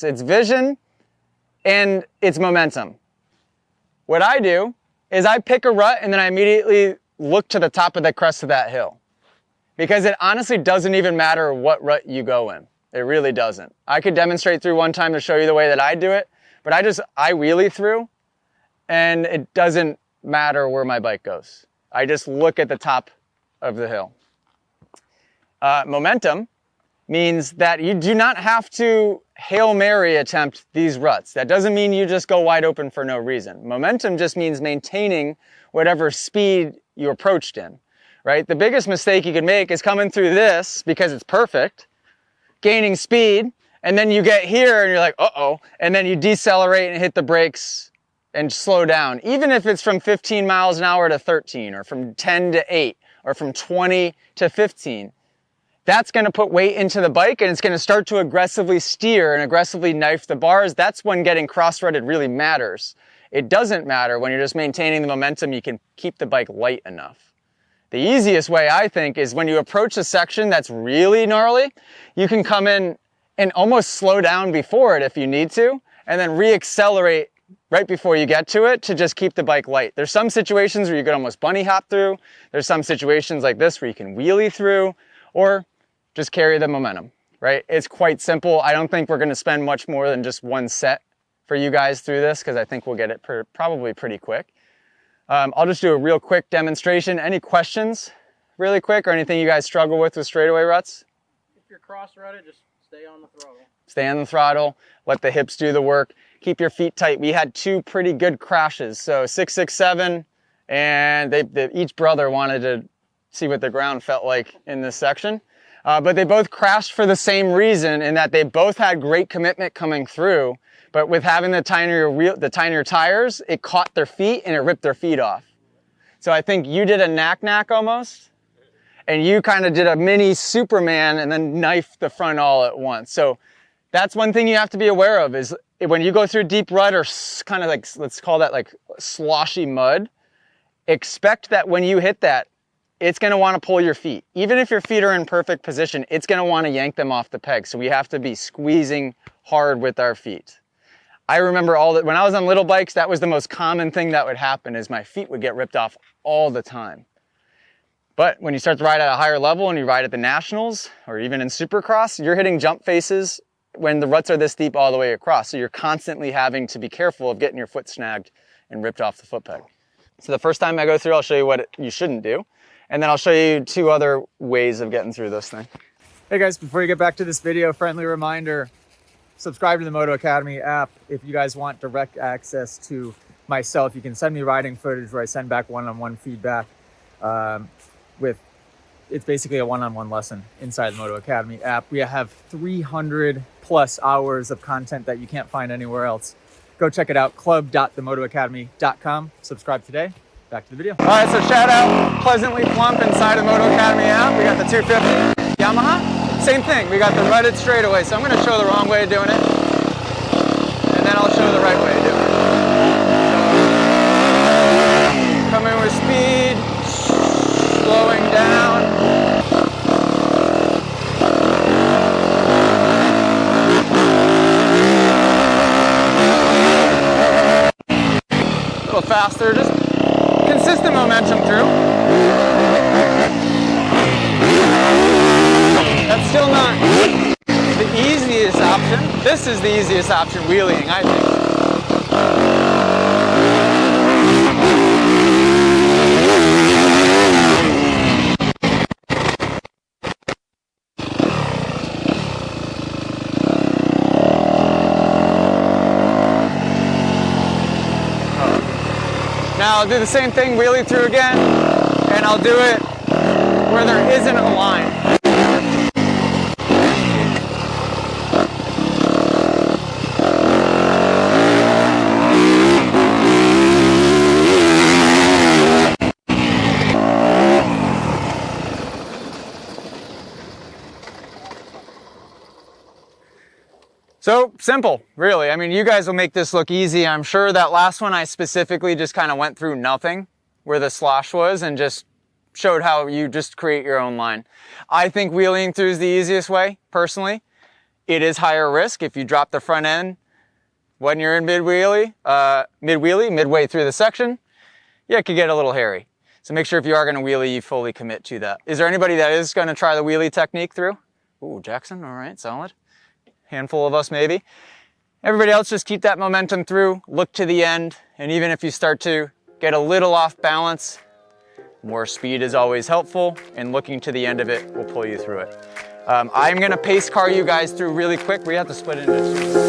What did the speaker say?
It's vision and it's momentum. What I do is I pick a rut and then I immediately look to the top of the crest of that hill. Because it honestly doesn't even matter what rut you go in. It really doesn't. I could demonstrate through one time to show you the way that I do it, but I wheelie through and it doesn't matter where my bike goes. I just look at the top of the hill. Momentum means that you do not have to Hail Mary attempt these ruts. That doesn't mean you just go wide open for no reason. Momentum just means maintaining whatever speed you approached in, right? The biggest mistake you could make is coming through this because it's perfect, gaining speed, and then you get here and you're like, uh-oh, and then you decelerate and hit the brakes and slow down. Even if it's from 15 miles an hour to 13, or from 10 to 8, or from 20 to 15, that's going to put weight into the bike and it's going to start to aggressively steer and aggressively knife the bars. That's when getting cross-rutted really matters. It doesn't matter when you're just maintaining the momentum. You can keep the bike light enough. The easiest way, I think, is when you approach a section that's really gnarly, you can come in and almost slow down before it if you need to, and then re-accelerate right before you get to it to just keep the bike light. There's some situations where you could almost bunny hop through. There's some situations like this where you can wheelie through, or just carry the momentum, right? It's quite simple. I don't think we're going to spend much more than just one set for you guys through this, because I think we'll get it probably pretty quick. I'll just do a real quick demonstration. Any questions really quick, or anything you guys struggle with straightaway ruts? If you're cross-rutted, just stay on the throttle. Stay on the throttle, let the hips do the work, keep your feet tight. We had two pretty good crashes, so 667, and each brother wanted to see what the ground felt like in this section. But they both crashed for the same reason, in that they both had great commitment coming through, but with having the tinier tires, it caught their feet and it ripped their feet off. So I think you did a knack almost, and you kind of did a mini Superman and then knifed the front all at once. So that's one thing you have to be aware of, is when you go through deep rut or kind of like, let's call that like sloshy mud, expect that when you hit that, it's going to want to pull your feet. Even if your feet are in perfect position, it's going to want to yank them off the peg. So we have to be squeezing hard with our feet. I remember when I was on little bikes, that was the most common thing that would happen, is my feet would get ripped off all the time. But when you start to ride at a higher level and you ride at the nationals or even in Supercross, you're hitting jump faces when the ruts are this deep all the way across. So you're constantly having to be careful of getting your foot snagged and ripped off the foot peg. So the first time I go through, I'll show you what you shouldn't do. And then I'll show you two other ways of getting through this thing. Hey guys, before you get back to this video, friendly reminder, subscribe to the Moto Academy app. If you guys want direct access to myself, you can send me riding footage where I send back one-on-one feedback. It's basically a one-on-one lesson inside the Moto Academy app. We have 300 plus hours of content that you can't find anywhere else. Go check it out, club.themotoacademy.com. Subscribe today. Back to the video. All right, so shout out Pleasantly Plump inside of Moto Academy app. We got the 250 Yamaha. Same thing, we got the Rutted straightaway. So I'm going to show the wrong way of doing it, and then I'll show the right way of doing it. Come in with speed, slowing down. A little faster, just consistent momentum through. That's still not the easiest option. This is the easiest option, wheeling, I think. Now I'll do the same thing, wheelie through again, and I'll do it where there isn't a line. So simple, really. I mean, you guys will make this look easy. I'm sure that last one I specifically just kind of went through nothing where the slosh was and just showed how you just create your own line. I think wheeling through is the easiest way, personally. It is higher risk if you drop the front end when you're in midway through the section. Yeah, it could get a little hairy. So make sure if you are gonna wheelie, you fully commit to that. Is there anybody that is gonna try the wheelie technique through? Ooh, Jackson, all right, solid. Handful of us maybe. Everybody else, just keep that momentum through, look to the end, and even if you start to get a little off balance, more speed is always helpful, and looking to the end of it will pull you through it. I'm gonna pace car you guys through really quick. We have to split into two.